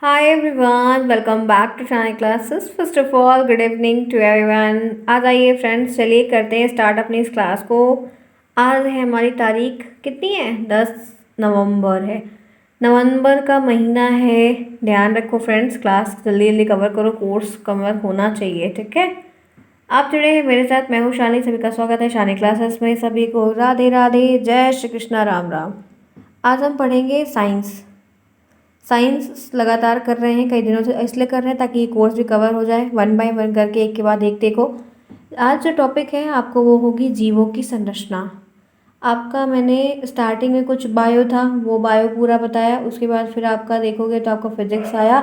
Hi everyone, welcome back to Shani Classes. First of all, good evening to everyone. आज आइए friends, चलिए करते हैं स्टार्ट अपनी इस क्लास को। आज है हमारी तारीख कितनी है? 10 नवंबर है। नवंबर का महीना है। ध्यान रखो फ्रेंड्स, क्लास जल्दी जल्दी कवर करो, कोर्स कवर होना चाहिए, ठीक है। आप जुड़े हैं मेरे साथ, मैं हूँ शानी। सभी का स्वागत है शानी क्लासेस में। सभी को राधे राधे, जय श्री कृष्णा, राम राम। आज हम पढ़ेंगे साइंस। साइंस लगातार कर रहे हैं, कई दिनों से इसलिए कर रहे हैं ताकि ये कोर्स भी कवर हो जाए। वन बाय वन करके एक के बाद एक देखो। आज जो टॉपिक है आपको वो होगी जीवों की संरचना। आपका मैंने स्टार्टिंग में कुछ बायो था, वो बायो पूरा बताया। उसके बाद फिर आपका देखोगे तो आपका फिजिक्स आया,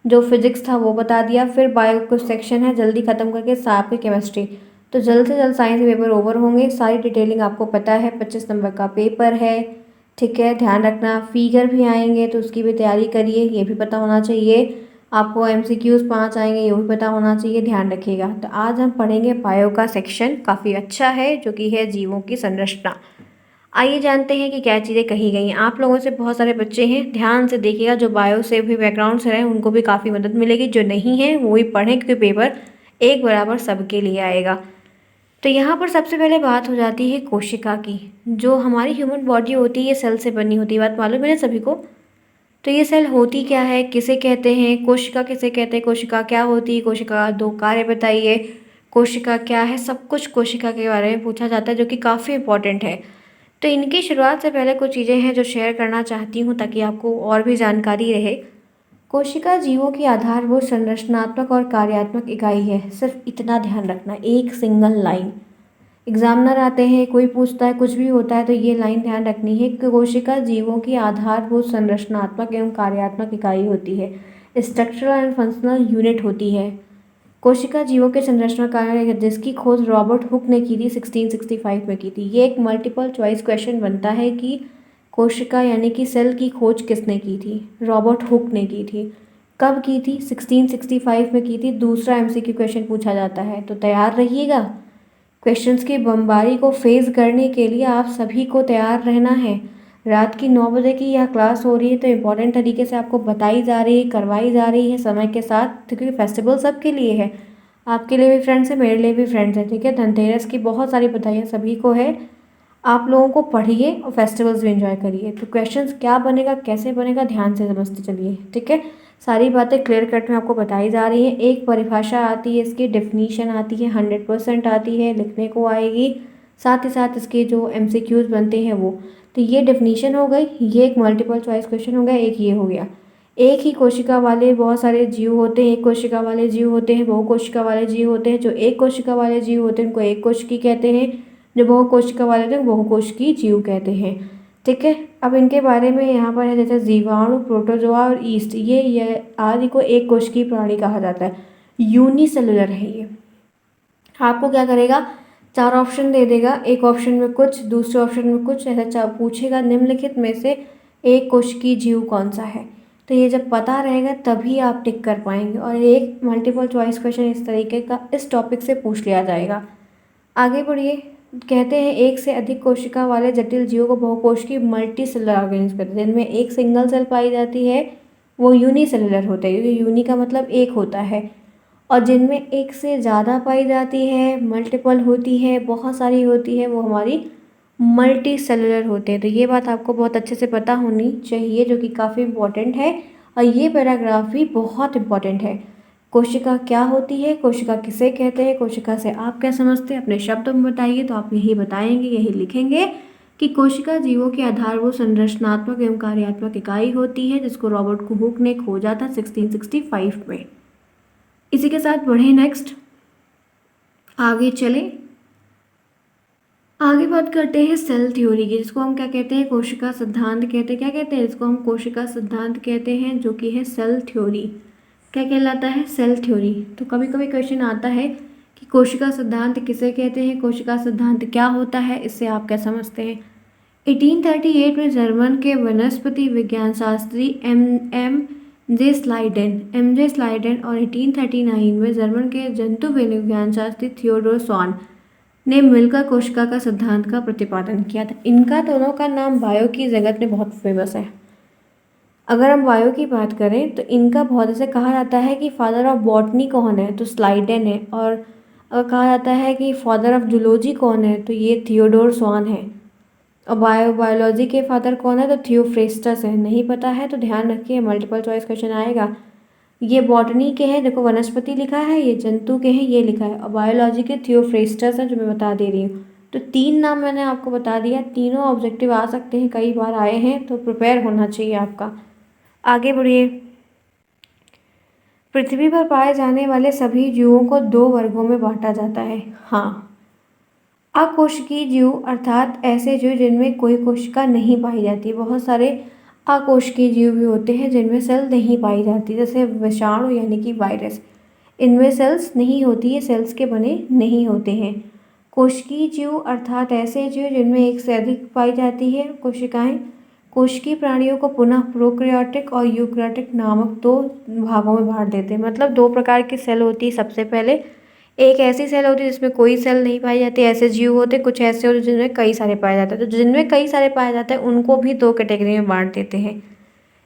जो फिजिक्स था वो बता दिया। फिर बायो कुछ सेक्शन है, जल्दी ख़त्म करके आपकी केमिस्ट्री। तो जल्द से जल्द साइंस पेपर ओवर होंगे। सारी डिटेलिंग आपको पता है। 25 नंबर का पेपर है, ठीक है। ध्यान रखना, फिगर भी आएंगे तो उसकी भी तैयारी करिए, ये भी पता होना चाहिए। आपको MCQs 5 आएंगे, ये भी पता होना चाहिए, ध्यान रखिएगा। तो आज हम पढ़ेंगे बायो का सेक्शन, काफ़ी अच्छा है, जो कि है जीवों की संरचना। आइए जानते हैं कि क्या चीज़ें कही गई हैं। आप लोगों से बहुत सारे बच्चे हैं, ध्यान से देखिएगा। जो बायो से भी बैकग्राउंड से रहे उनको भी काफ़ी मदद मिलेगी, जो नहीं है वो भी पढ़ें, क्योंकि पेपर एक बराबर सबके लिए आएगा। तो यहाँ पर सबसे पहले बात हो जाती है कोशिका की। जो हमारी ह्यूमन बॉडी होती है ये सेल से बनी होती है, बात मालूम है ना सभी को। तो ये सेल होती क्या है, किसे कहते हैं, कोशिका किसे कहते हैं, कोशिका क्या होती है, कोशिका का दो कार्य बताइए, कोशिका क्या है, सब कुछ कोशिका के बारे में पूछा जाता है, जो कि काफ़ी इंपॉर्टेंट है। तो इनकी शुरुआत से पहले कुछ चीज़ें हैं जो शेयर करना चाहती हूँ ताकि आपको और भी जानकारी रहे। कोशिका जीवों की आधारभूत संरचनात्मक और कार्यात्मक इकाई है। सिर्फ इतना ध्यान रखना, एक सिंगल लाइन। एग्जामिनर आते हैं, कोई पूछता है, कुछ भी होता है तो ये लाइन ध्यान रखनी है कि कोशिका जीवों की आधारभूत संरचनात्मक एवं कार्यात्मक इकाई होती है, स्ट्रक्चरल एंड फंक्शनल यूनिट होती है। कोशिका जीवों के संरचना कार्य जिसकी खोज रॉबर्ट हुक ने की थी, 1665 में की थी। ये एक मल्टीपल चॉइस क्वेश्चन बनता है कि कोशिका यानी कि सेल की खोज किसने की थी? रॉबर्ट हुक ने की थी। कब की थी? 1665 में की थी। दूसरा MCQ क्वेश्चन पूछा जाता है, तो तैयार रहिएगा। क्वेश्चंस की बमबारी को फेस करने के लिए आप सभी को तैयार रहना है। रात की 9 बजे की यह क्लास हो रही है, तो इम्पोर्टेंट तरीके से आपको बताई जा रही है, करवाई जा रही है समय के साथ, क्योंकि फेस्टिवल सबके लिए है। आपके लिए भी फ्रेंड्स है, मेरे लिए भी फ्रेंड्स है, ठीक है। धनतेरस की बहुत सारी बधाइयाँ सभी को है। आप लोगों को पढ़िए और फेस्टिवल्स भी एंजॉय करिए। तो क्वेश्चंस क्या बनेगा, कैसे बनेगा, ध्यान से समझते चलिए, ठीक है। सारी बातें क्लियर कट में आपको बताई जा रही हैं। एक परिभाषा आती है, इसकी डेफिनीशन आती है, 100% आती है, लिखने को आएगी। साथ ही साथ इसके जो MCQs बनते हैं वो। तो ये डेफिनीशन हो गई, ये एक मल्टीपल चॉइस क्वेश्चन हो गया, एक ये हो गया। एक ही कोशिका वाले बहुत सारे जीव होते हैं, एक कोशिका वाले जीव होते हैं, बहु कोशिका वाले जीव होते हैं। जो एक कोशिका वाले जीव होते हैं उनको एक कोशिकी कहते हैं, जो बहु कोशिका वाले होते हैं बहु कोशिकीय जीव कहते हैं, ठीक है। अब इनके बारे में यहाँ पर है, जैसे जीवाणु, प्रोटोजोआ और ईस्ट, ये आदि को एक कोशिकीय प्राणी कहा जाता है। यूनिसेलुलर है ये। आपको क्या करेगा, 4 ऑप्शन दे देगा, एक ऑप्शन में कुछ, दूसरे ऑप्शन में कुछ, ऐसा पूछेगा निम्नलिखित में से एक कोशिकीय जीव कौन सा है। तो ये जब पता रहेगा तभी आप टिक कर पाएंगे। और एक मल्टीपल चॉइस क्वेश्चन इस तरीके का इस टॉपिक से पूछ लिया जाएगा। आगे बढ़िए। कहते हैं एक से अधिक कोशिका वाले जटिल जीवों को बहुकोशिकीय मल्टी सेलुलर ऑर्गेनिज्म कहते हैं। जिनमें एक सिंगल सेल पाई जाती है वो यूनिसेलुलर होते हैं, क्योंकि यूनि का मतलब एक होता है। और जिनमें एक से ज़्यादा पाई जाती है, मल्टीपल होती है, बहुत सारी होती है, वो हमारी मल्टी सेलुलर होते हैं। तो ये बात आपको बहुत अच्छे से पता होनी चाहिए, जो कि काफ़ी इम्पोर्टेंट है। और ये पैराग्राफ भी बहुत इम्पोर्टेंट है। कोशिका क्या होती है, कोशिका किसे कहते हैं, कोशिका से आप क्या समझते हैं, अपने शब्दों में बताइए। तो आप यही बताएंगे, यही लिखेंगे कि कोशिका जीवों की आधारभूत संरचनात्मक एवं कार्यात्मक इकाई होती है, जिसको रॉबर्ट हुक ने खोजा था 1665 में। इसी के साथ बढ़े नेक्स्ट, आगे चलें। आगे बात करते हैं सेल थ्योरी की, जिसको हम क्या कहते हैं, कोशिका सिद्धांत कहते हैं। क्या कहते हैं इसको हम? कोशिका सिद्धांत कहते हैं, जो कि है सेल थ्योरी। क्या कहलाता है? Cell theory. तो कभी कभी क्वेश्चन आता है कि कोशिका सिद्धांत किसे कहते हैं, कोशिका सिद्धांत क्या होता है, इससे आप क्या समझते हैं। 1838 में जर्मन के वनस्पति विज्ञान शास्त्री एम जे स्लाइडेन और 1839 में जर्मन के जंतु विज्ञान शास्त्री थियोडोर स्वान ने मिलकर कोशिका का सिद्धांत का प्रतिपादन किया था। इनका दोनों का नाम बायो की जगत में बहुत फेमस है। अगर हम बायो की बात करें तो इनका बहुत ऐसे कहा जाता है कि फादर ऑफ बॉटनी कौन है, तो स्लाइडेन है। और अगर कहा जाता है कि फादर ऑफ जूलॉजी कौन है, तो ये थियोडोर स्वान है। और बायोलॉजी के फादर कौन है, तो थियोफ्रेस्टस है। नहीं पता है तो ध्यान रखिए, मल्टीपल चॉइस क्वेश्चन आएगा। ये बॉटनी के हैं, देखो वनस्पति लिखा है, ये जंतु के हैं, ये लिखा है। और बायोलॉजी के थियोफ्रेस्टस है, जो मैं बता दे रही हूँ। तो 3 नाम मैंने आपको बता दिया, तीनों ऑब्जेक्टिव आ सकते हैं, कई बार आए हैं, तो प्रिपेयर होना चाहिए आपका। आगे बढ़िए। पृथ्वी पर पाए जाने वाले सभी जीवों को 2 वर्गों में बांटा जाता है। हाँ, अकोशिकीय जीव अर्थात ऐसे जीव जिनमें कोई कोशिका नहीं पाई जाती। बहुत सारे अकोशिकीय जीव भी होते हैं जिनमें सेल नहीं पाई जाती, जैसे विषाणु यानी कि वायरस, इनमें सेल्स नहीं होती, ये सेल्स के बने नहीं होते हैं। कोशिकीय जीव अर्थात ऐसे जीव जिनमें एक से अधिक पाई जाती है कोशिकाएं। कोशिकीय प्राणियों को पुनः प्रोकैरियोटिक और यूकैरियोटिक नामक 2 भागों में बांट देते हैं। मतलब 2 प्रकार की सेल होती है। सबसे पहले एक ऐसी सेल होती है जिसमें कोई सेल नहीं पाई जाती, ऐसे जीव होते, कुछ ऐसे होते जिनमें कई सारे पाए जाते हैं। तो जिनमें कई सारे पाए जाते हैं उनको भी 2 कैटेगरी में बांट देते हैं,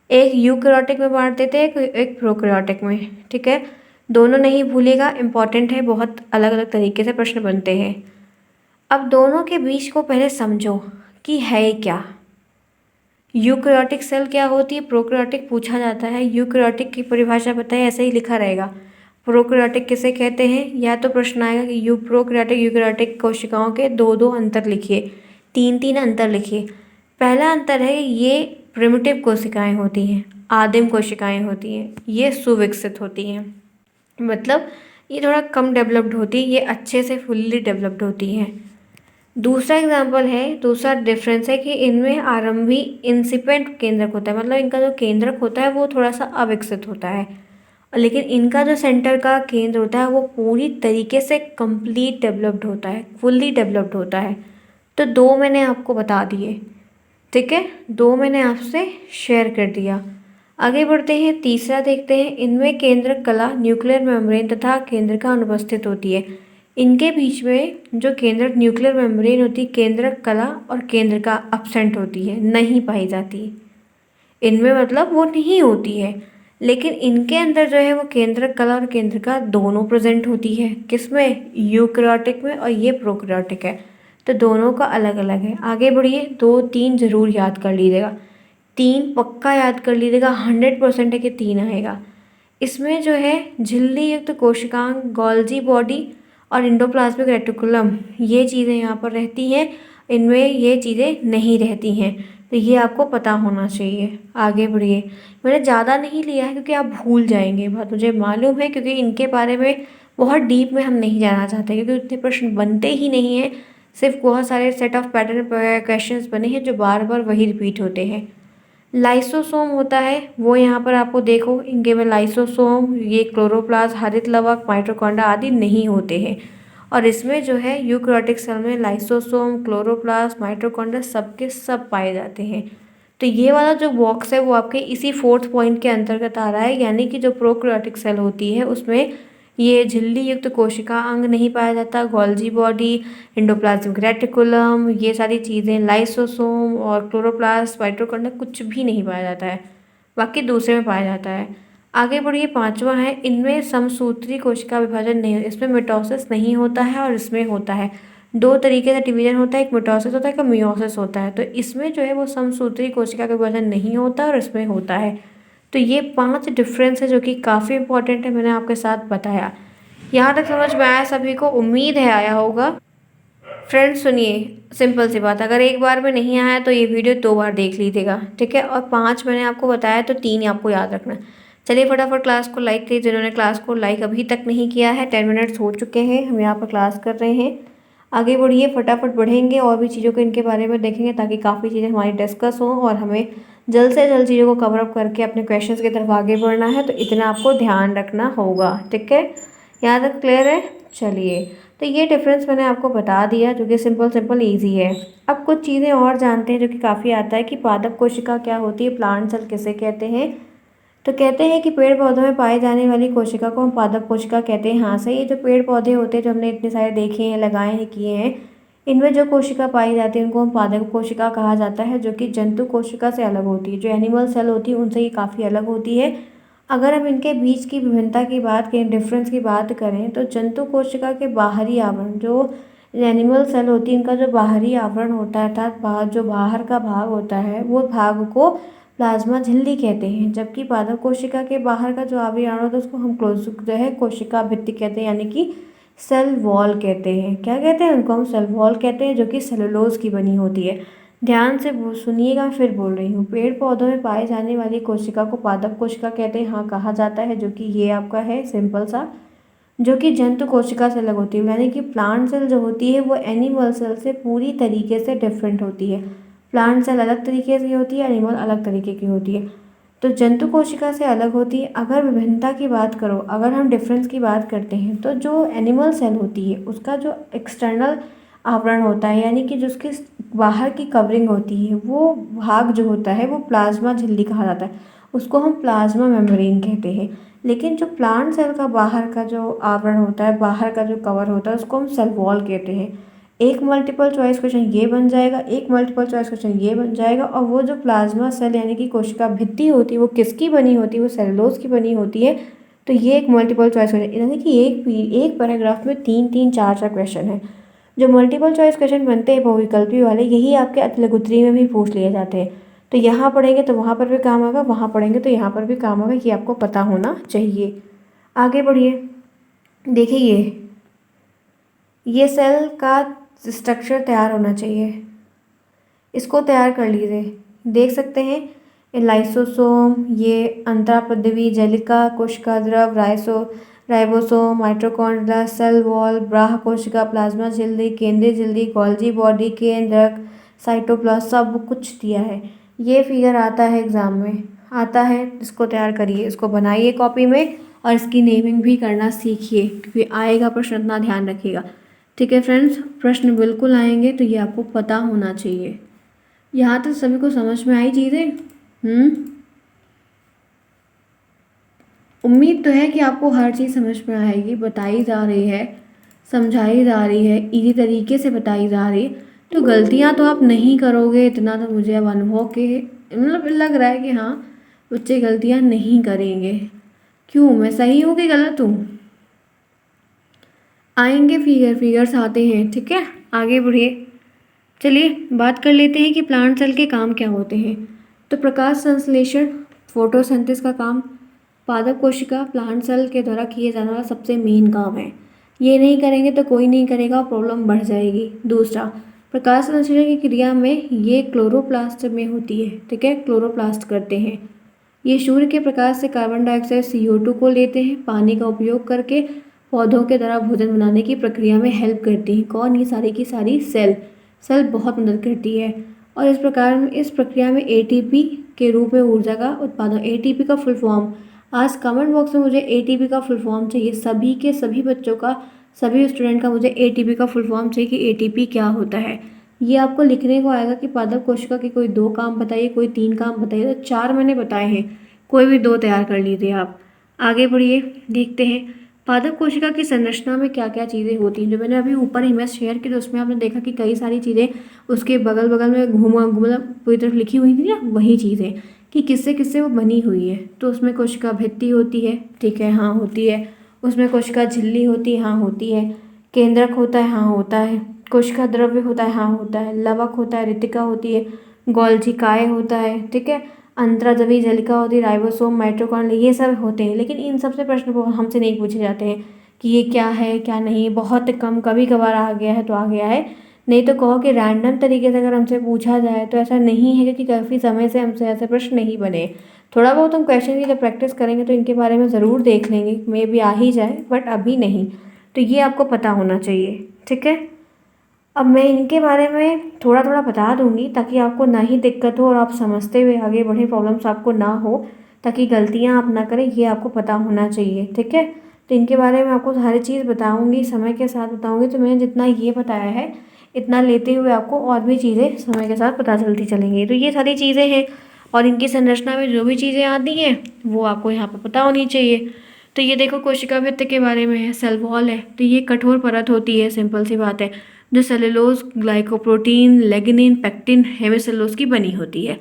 एक यूकैरियोटिक में बांट देते हैं, एक प्रोकैरियोटिक में। ठीक है, दोनों नहीं भूलिएगा, इंपॉर्टेंट है, बहुत अलग अलग तरीके से प्रश्न बनते हैं। अब दोनों के बीच को पहले समझो कि है क्या। यूकैरियोटिक सेल क्या होती है, प्रोकैरियोटिक पूछा जाता है। यूकैरियोटिक की परिभाषा बताइए, ऐसे ही लिखा रहेगा। प्रोकैरियोटिक किसे कहते हैं, या तो प्रश्न आएगा कि प्रोकैरियोटिक यूकैरियोटिक कोशिकाओं के 2-2 अंतर लिखिए, 3-3 अंतर लिखिए। पहला अंतर है ये प्रिमिटिव कोशिकाएं होती हैं, आदिम कोशिकाएं होती हैं, ये सुविकसित होती हैं। मतलब ये थोड़ा कम डेवलप्ड होती है, ये अच्छे से फुल्ली डेवलप्ड होती हैं। दूसरा एग्जाम्पल है, दूसरा डिफरेंस है कि इनमें आरंभी इंसिपेंट केंद्रक होता है। मतलब इनका जो केंद्रक होता है वो थोड़ा सा अविकसित होता है, लेकिन इनका जो सेंटर का केंद्र होता है वो पूरी तरीके से कंप्लीट डेवलप्ड होता है, फुल्ली डेवलप्ड होता है। तो 2 मैंने आपको बता दिए, ठीक है, 2 मैंने आपसे शेयर कर दिया। आगे बढ़ते हैं, तीसरा देखते हैं। इनमें केंद्रक कला न्यूक्लियर मेम्ब्रेन तथा केंद्रिका अनुपस्थित होती है। इनके बीच में जो केंद्रक न्यूक्लियर मेम्ब्रेन होती है, केंद्रक कला और केंद्रिका अपसेंट होती है, नहीं पाई जाती इनमें, मतलब वो नहीं होती है। लेकिन इनके अंदर जो है वो केंद्रक कला और केंद्रिका दोनों प्रेजेंट होती है। किसमें, यूकैरियोटिक में, और ये प्रोकैरियोटिक है। तो दोनों का अलग अलग है। आगे बढ़िए, 2-3 जरूर याद कर लीजिएगा, 3 पक्का याद कर लीजिएगा, 100% है कि 3 आएगा। इसमें जो है झिल्ली युक्त कोशिकांग, गोल्जी बॉडी और एंडोप्लाज्मिक रेटिकुलम, ये चीज़ें यहाँ पर रहती हैं, इनमें ये चीज़ें नहीं रहती हैं। तो ये आपको पता होना चाहिए। आगे बढ़िए, मैंने ज़्यादा नहीं लिया है क्योंकि आप भूल जाएंगे, बात मुझे मालूम है, क्योंकि इनके बारे में बहुत डीप में हम नहीं जाना चाहते, क्योंकि उतने प्रश्न बनते ही नहीं हैं। सिर्फ बहुत सारे सेट ऑफ पैटर्न क्वेश्चंस बने हैं जो बार बार वही रिपीट होते हैं। लाइसोसोम होता है वो यहाँ पर आपको देखो, इनके में लाइसोसोम, ये क्लोरोप्लास्ट, हरित लवक, माइटोकॉन्ड्रिया आदि नहीं होते हैं। और इसमें जो है यूकैरियोटिक सेल में लाइसोसोम, क्लोरोप्लास्ट, माइटोकॉन्ड्रिया सबके सब पाए जाते हैं। तो ये वाला जो बॉक्स है वो आपके इसी 4th पॉइंट के अंतर्गत आ रहा है, यानी कि जो प्रोकैरियोटिक सेल होती है उसमें ये झिल्ली युक्त कोशिका अंग नहीं पाया जाता, गोल्जी बॉडी, एंडोप्लाज्मिक रेटिकुलम, ये सारी चीज़ें, लाइसोसोम और क्लोरोप्लास्ट, माइटोकॉन्ड्रिया कुछ भी नहीं पाया जाता है, बाकी दूसरे में पाया जाता है। आगे बढ़िए, 5वां है, इनमें समसूत्री कोशिका विभाजन नहीं, इसमें मिटोसिस नहीं होता है और इसमें होता है। 2 तरीके से डिवीजन होता है, एक मिटोसिस होता है, एक मियोसिस होता है। तो इसमें जो है वो समसूत्री कोशिका का विभाजन नहीं होता और इसमें होता है। तो ये 5 डिफरेंस है जो कि काफ़ी इंपॉर्टेंट है, मैंने आपके साथ बताया। यहाँ तक समझ में आया सभी को, उम्मीद है आया होगा। फ्रेंड्स सुनिए, सिंपल सी बात, अगर एक बार में नहीं आया तो ये वीडियो 2 बार देख लीजिएगा, ठीक है। और 5 मैंने आपको बताया तो 3 आपको याद रखना। चलिए फटाफट क्लास को लाइक कीजिए, जिन्होंने क्लास को लाइक अभी तक नहीं किया है। 10 मिनट्स हो चुके हैं, हम यहाँ पर क्लास कर रहे हैं। आगे बढ़िए, फटाफट बढ़ेंगे और भी चीज़ों को इनके बारे में देखेंगे, ताकि काफ़ी चीज़ें हमारी डिस्कस हों और हमें जल्द से जल्द चीज़ों को कवर अप करके अपने क्वेश्चंस की तरफ आगे बढ़ना है। तो इतना आपको ध्यान रखना होगा, ठीक है। यहाँ तक क्लियर है। चलिए, तो ये डिफरेंस मैंने आपको बता दिया, जो कि सिंपल ईजी है। अब कुछ चीज़ें और जानते हैं जो कि काफ़ी आता है, कि पादप कोशिका क्या होती है, प्लांट सेल किसे कहते हैं। तो कहते हैं कि पेड़ पौधों में पाई जाने वाली कोशिका को हम पादप कोशिका कहते हैं। हाँ सही, ये जो पेड़ पौधे होते हैं जो हमने इतने सारे देखे हैं, लगाए हैं, किए हैं, इनमें जो कोशिका पाई जाती है उनको हम पादप कोशिका कहा जाता है, जो कि जंतु कोशिका से अलग होती है। जो एनिमल सेल होती है उनसे ये काफ़ी अलग होती है। अगर हम इनके बीच की विभिन्नता की बात करें, डिफरेंस की बात करें, तो जंतु कोशिका के बाहरी आवरण, जो एनिमल सेल होती है, इनका जो बाहरी आवरण होता है अर्थात जो बाहर का भाग होता है वो भाग को प्लाज्मा झिल्ली कहते हैं। जबकि पादप कोशिका के बाहर का जो आवरण होता है उसको हम क्लोज जो है कोशिका भित्ति कहते हैं, यानी कि सेल वॉल कहते हैं। क्या कहते हैं उनको? हम सेल वॉल कहते हैं, जो कि सेलुलोज की बनी होती है। ध्यान से सुनिएगा, फिर बोल रही हूँ। पेड़ पौधों में पाए जाने वाली कोशिका को पादप कोशिका कहते हैं, हाँ कहा जाता है, जो कि ये आपका है सिंपल सा, जो कि जंतु कोशिका से अलग होती है। यानी कि प्लांट सेल जो होती है वो एनिमल सेल से पूरी तरीके से डिफरेंट होती है। प्लांट सेल अलग तरीके की होती है, एनिमल अलग तरीके की होती है। तो जंतु कोशिका से अलग होती है। अगर विभिन्नता की बात करो, अगर हम डिफरेंस की बात करते हैं, तो जो एनिमल सेल होती है उसका जो एक्सटर्नल आवरण होता है, यानी कि जो उसकी बाहर की कवरिंग होती है, वो भाग जो होता है वो प्लाज्मा झिल्ली कहा जाता है, उसको हम प्लाज्मा मेम्ब्रेन कहते हैं। लेकिन जो प्लांट सेल का बाहर का जो आवरण होता है, बाहर का जो कवर होता है, उसको हम सेल वॉल कहते हैं। एक मल्टीपल चॉइस क्वेश्चन ये बन जाएगा, एक मल्टीपल चॉइस क्वेश्चन ये बन जाएगा। और वो जो प्लाज्मा सेल यानी कि कोशिका भित्ति होती है वो किसकी बनी होती है? वो सेलुलोज की बनी होती है। तो ये एक मल्टीपल चॉइस क्वेश्चन, यानी कि एक पैराग्राफ में 3-3, 4-4 क्वेश्चन है। जो मल्टीपल चॉइस क्वेश्चन बनते हैं बहुविकल्पी वाले, यही आपके अतलगुत्री में भी पूछ लिए जाते हैं। तो यहाँ पढ़ेंगे तो वहाँ पर भी काम आएगा, वहाँ पढ़ेंगे तो यहाँ पर भी काम आएगा, ये आपको पता होना चाहिए। आगे बढ़िए, देखिए ये सेल का स्ट्रक्चर तैयार होना चाहिए, इसको तैयार कर लीजिए। देख सकते हैं लाइसोसोम, ये अंतरापद्रवी जलिका, कोशिका द्रव, राइबोसोम, माइटोकॉन्ड्रिया, सेल वॉल, बाह्य कोशिका, प्लाज्मा झिल्ली, केंद्रीय झिल्ली, गोल्जी बॉडी, केंद्रक, साइटोप्लाज्म, सब कुछ दिया है। ये फिगर आता है एग्जाम में, आता है। इसको तैयार करिए, इसको बनाइए कॉपी में, और इसकी नेमिंग भी करना सीखिए, क्योंकि आएगा प्रश्न, इतना ध्यान रखिएगा। ठीक है फ्रेंड्स, प्रश्न बिल्कुल आएंगे, तो ये आपको पता होना चाहिए। यहाँ तक सभी को समझ में आई चीज़ें? उम्मीद तो है कि आपको हर चीज़ समझ में आएगी, बताई जा रही है, समझाई जा रही है, इजी तरीके से बताई जा रही है। तो गलतियाँ तो आप नहीं करोगे, इतना तो मुझे अब अनुभव के मतलब लग रहा है कि हाँ बच्चे गलतियाँ नहीं करेंगे। क्यों, मैं सही हूँ कि गलत हूँ? आएंगे फिगर्स आते हैं। ठीक है, आगे बढ़िए। चलिए बात कर लेते हैं कि प्लांट सेल के काम क्या होते हैं। तो प्रकाश संश्लेषण, फोटोसिंथेसिस का काम पादप कोशिका प्लांट सेल के द्वारा किए जाने वाला सबसे मेन काम है। ये नहीं करेंगे तो कोई नहीं करेगा, प्रॉब्लम बढ़ जाएगी। दूसरा, प्रकाश संश्लेषण की क्रिया में ये क्लोरोप्लास्ट में होती है। ठीक है, क्लोरोप्लास्ट करते हैं। ये सूर्य के प्रकाश से कार्बन डाइऑक्साइड CO2 को लेते हैं, पानी का उपयोग करके पौधों के द्वारा भोजन बनाने की प्रक्रिया में हेल्प करती हैं। कौन? ये सारी की सारी सेल बहुत मदद करती है। और इस प्रक्रिया में ATP के रूप में ऊर्जा का उत्पादन। ATP का फुल फॉर्म, आज कमेंट बॉक्स में मुझे ATP का फुल फॉर्म चाहिए, सभी के सभी बच्चों का, सभी स्टूडेंट का मुझे ATP का फुल फॉर्म चाहिए कि ATP क्या होता है। ये आपको लिखने को आएगा कि पादप कोशिका के कोई 2 काम बताइए, कोई 3 काम बताइए। तो 4 मैंने बताए हैं, कोई भी 2 तैयार कर लीजिए आप। आगे बढ़िए, देखते हैं पादप कोशिका की संरचना में क्या क्या चीज़ें होती हैं। जो मैंने अभी ऊपर इमेज शेयर की तो उसमें आपने देखा कि कई सारी चीज़ें उसके बगल बगल में मतलब पूरी तरफ लिखी हुई थी ना, वही चीज़ें कि किससे किससे वो बनी हुई है। तो उसमें कोशिका भित्ति होती है, ठीक है, हाँ होती है। उसमें कोशिका झिल्ली होती है, हाँ होती है। केंद्रक होता है, हाँ होता है। कोशिका द्रव्य होता है, हाँ होता है। लवक होता है, रितिका होती है। गोल्जी काय होता है, ठीक है। अंतराजवी जलिका होती है, राइबोसोम, माइटोकॉन्ड्रिया, ये सब होते हैं। लेकिन इन सबसे प्रश्न हमसे नहीं पूछे जाते हैं कि ये क्या है क्या नहीं। बहुत कम, कभी कभार आ गया है तो आ गया है, नहीं तो कहो कि रैंडम तरीके से अगर हमसे पूछा जाए तो ऐसा नहीं है, क्योंकि काफ़ी समय से हमसे ऐसे प्रश्न नहीं बने। थोड़ा बहुत हम क्वेश्चन की जब प्रैक्टिस करेंगे तो इनके बारे में ज़रूर देख लेंगे, मे भी आ ही जाए, बट अभी नहीं। तो ये आपको पता होना चाहिए, ठीक है। अब मैं इनके बारे में थोड़ा थोड़ा बता दूंगी ताकि आपको ना ही दिक्कत हो और आप समझते हुए आगे बढ़े, प्रॉब्लम्स आपको ना हो, ताकि गलतियां आप ना करें, ये आपको पता होना चाहिए, ठीक है। तो इनके बारे में आपको सारी चीज़ बताऊंगी, समय के साथ बताऊंगी। तो मैंने जितना ये बताया है इतना लेते हुए आपको और भी चीज़ें समय के साथ पता चलती चलेंगी। तो ये सारी चीज़ें हैं, और इनकी संरचना में जो भी चीज़ें आती हैं वो आपको यहाँ पर पता होनी चाहिए। तो ये देखो कोशिका भित्ति के बारे में है, सेल वॉल है, तो ये कठोर परत होती है, सिंपल सी बात है, जो cellulose, glycoprotein, lignin, pectin, hemicellulose की बनी होती है।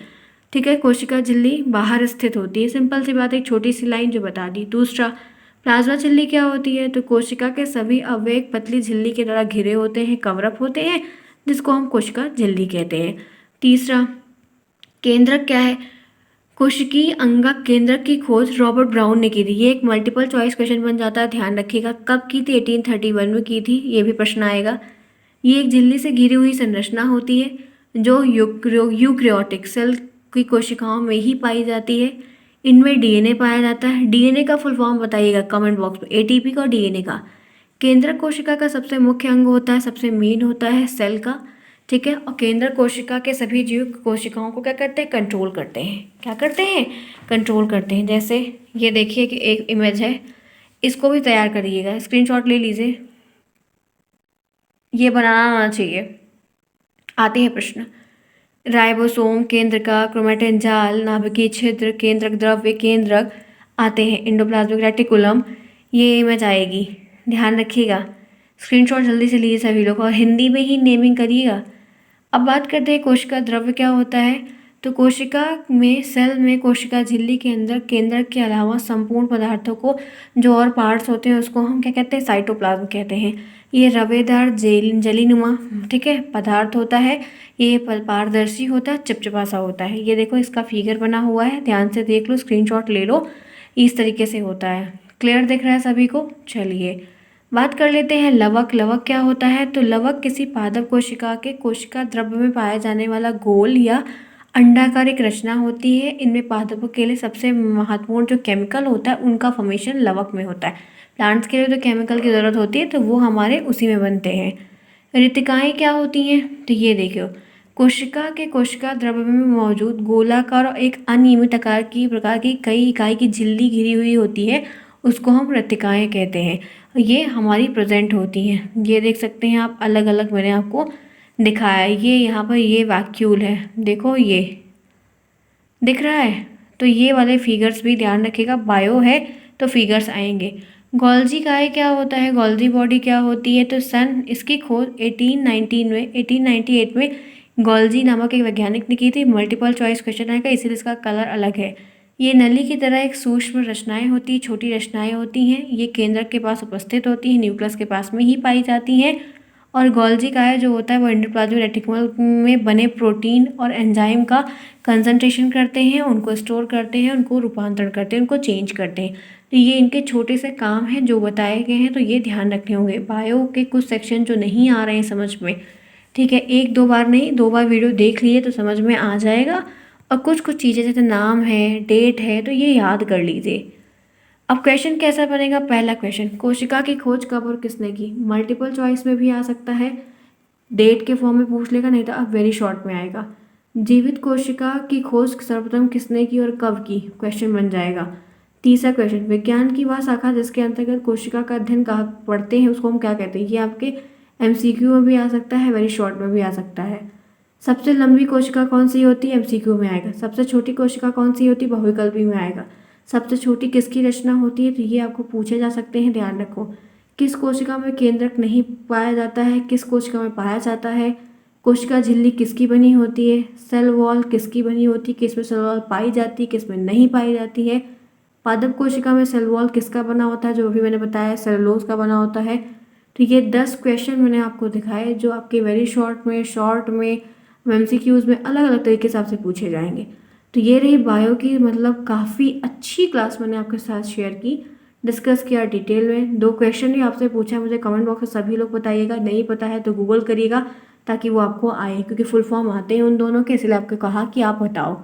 ठीक है, कोशिका झिल्ली बाहर स्थित होती है। सिंपल सी बात, एक छोटी सी लाइन जो बता दी। दूसरा, प्लाज्मा झिल्ली क्या होती है? तो कोशिका के सभी अवयव पतली झिल्ली की तरह घिरे होते हैं, कवरअप होते हैं, जिसको हम कोशिका झिल्ली कहते हैं। तीसरा, केंद्रक क्या है? कोशिकीय अंगक केंद्रक की खोज रॉबर्ट ब्राउन ने की थी। ये एक मल्टीपल चॉइस क्वेश्चन बन जाता है, ध्यान रखिएगा। कब की थी? 1831 में की थी, ये भी प्रश्न आएगा। ये एक झिल्ली से घिरी हुई संरचना होती है जो यूक्रियोटिक सेल की कोशिकाओं में ही पाई जाती है। इनमें डीएनए पाया जाता है। डीएनए का फुल फॉर्म बताइएगा कमेंट बॉक्स में, एटीपी का और डीएनए का। केंद्रक कोशिका का सबसे मुख्य अंग होता है, सबसे मेन होता है सेल का। ठीक है, और केंद्रक कोशिका के सभी जीव कोशिकाओं को क्या करते हैं? कंट्रोल करते हैं। क्या करते हैं? कंट्रोल करते हैं। जैसे ये देखिए कि एक इमेज है, इसको भी तैयार करिएगा, स्क्रीनशॉट ले लीजिए। ये बनाना आना चाहिए। आते हैं प्रश्न। राइबोसोम, केंद्रका, क्रोमैटिन जाल, नाभिकीय छिद्र, केंद्रक द्रव्य, केंद्रक आते हैं, एंडोप्लाज्मिक रेटिकुलम, ये इमेज आएगी, ध्यान रखिएगा। स्क्रीनशॉट जल्दी से लीजिए सभी लोग, और हिंदी में ही नेमिंग करिएगा। अब बात करते हैं कोशिका द्रव्य क्या होता है। तो कोशिका में, सेल में, कोशिका झिल्ली के अंदर केंद्रक के अलावा संपूर्ण पदार्थों को, जो और पार्ट्स होते हैं, उसको हम क्या कहते हैं? साइटोप्लाज्म कहते हैं। ये रवेदार जलीनुमा, ठीक है, पदार्थ होता है। ये पारदर्शी होता है, चिपचिपा सा होता है। ये देखो, इसका फिगर बना हुआ है, ध्यान से देख लो, स्क्रीनशॉट ले लो। इस तरीके से होता है। क्लियर दिख रहा है सभी को? चलिए बात कर लेते हैं लवक। लवक क्या होता है? तो लवक किसी पादप कोशिका के कोशिका द्रव्य में पाया जाने वाला गोल या अंडाकार एक रचना होती है। इनमें पादपों के लिए सबसे महत्वपूर्ण जो केमिकल होता है, उनका फॉर्मेशन लवक में होता है। प्लांट्स के लिए जो केमिकल की ज़रूरत होती है, तो वो हमारे उसी में बनते हैं। रितिकाएँ क्या होती हैं? तो ये देखो, कोशिका के कोशिका द्रव्य में मौजूद गोलाकार और एक अनियमित आकार की प्रकार की कई इकाई की झिल्ली घिरी हुई होती है, उसको हम रितिकाएँ कहते हैं। ये हमारी प्रेजेंट होती हैं। ये देख सकते हैं आप, अलग अलग मैंने आपको दिखाया है। ये यहाँ पर ये वैक्यूल है, देखो ये दिख रहा है। तो ये वाले फिगर्स भी ध्यान रखिएगा, बायो है तो फिगर्स आएंगे। गोल्जी काय क्या होता है? गोल्जी बॉडी क्या होती है? तो इसकी खोज 1898 में गोल्जी नामक एक वैज्ञानिक ने की थी। मल्टीपल चॉइस क्वेश्चन आएगा, इसीलिए इसका कलर अलग है। ये नली की तरह एक सूक्ष्म रचनाएं होती हैं, छोटी रचनाएं होती हैं। ये केंद्रक के पास उपस्थित होती हैं, न्यूक्लियस के पास में ही पाई जाती हैं। और गोल्जी काय जो होता है वो एंडोप्लाज्मिक रेटिकुलम में बने प्रोटीन और एंजाइम का कंसंट्रेशन करते हैं, उनको स्टोर करते हैं, उनको रूपांतरण करते हैं, उनको चेंज करते हैं। तो ये इनके छोटे से काम हैं जो बताए गए हैं, तो ये ध्यान रखने होंगे। बायो के कुछ सेक्शन जो नहीं आ रहे हैं समझ में, ठीक है, एक दो बार नहीं, 2 बार वीडियो देख लिए तो समझ में आ जाएगा। और कुछ कुछ चीज़ें जैसे नाम है, डेट है, तो ये याद कर लीजिए। अब क्वेश्चन कैसा बनेगा? पहला क्वेश्चन, कोशिका की खोज कब और किसने की? मल्टीपल चॉइस में भी आ सकता है, डेट के फॉर्म में पूछ लेगा, नहीं तो अब वेरी शॉर्ट में आएगा। जीवित कोशिका की खोज सर्वप्रथम किसने की और कब की? क्वेश्चन बन जाएगा। तीसरा क्वेश्चन, विज्ञान की वह शाखा जिसके अंतर्गत कोशिका का अध्ययन कहाँ पढ़ते हैं, उसको हम क्या कहते हैं? ये आपके एमसीक्यू में भी आ सकता है, वेरी शॉर्ट में भी आ सकता है। सबसे लंबी कोशिका कौन सी होती है? एमसीक्यू में आएगा। सबसे छोटी कोशिका कौन सी होती है? बहुविकल्पी में आएगा। सबसे छोटी किसकी रचना होती है? तो ये आपको पूछे जा सकते हैं, ध्यान रखो। किस कोशिका में केंद्रक नहीं पाया जाता है, किस कोशिका में पाया जाता है? कोशिका झिल्ली किसकी बनी होती है? सेल वॉल किसकी बनी होती है, किस में सेल वॉल पाई जाती है, किस में नहीं पाई जाती है? पादप कोशिका में सेल वॉल किसका बना होता है? जो अभी मैंने बताया, सेलुलोज का बना होता है। तो ये 10 क्वेश्चन मैंने आपको दिखाए जो आपके वेरी शॉर्ट में एमसीक्यूज में अलग अलग तरीके से आपसे पूछे जाएंगे। तो ये रही बायो की, मतलब काफ़ी अच्छी क्लास मैंने आपके साथ शेयर की, डिस्कस किया डिटेल में। 2 क्वेश्चन भी आपसे पूछा, मुझे कमेंट बॉक्स में सभी लोग बताइएगा, नहीं पता है तो गूगल करिएगा ताकि वो आपको आए, क्योंकि फुल फॉर्म आते हैं उन दोनों के, इसलिए आपको कहा कि आप बताओ।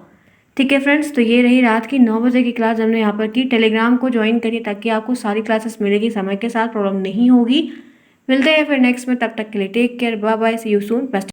ठीक है फ्रेंड्स, तो ये रही रात की 9 बजे की क्लास हमने यहाँ पर की। टेलीग्राम को ज्वाइन करिए ताकि आपको सारी क्लासेस मिलेगी समय के साथ, प्रॉब्लम नहीं होगी। मिलते हैं फिर नेक्स्ट में, तब तक के लिए take care, bye bye, see you soon, best.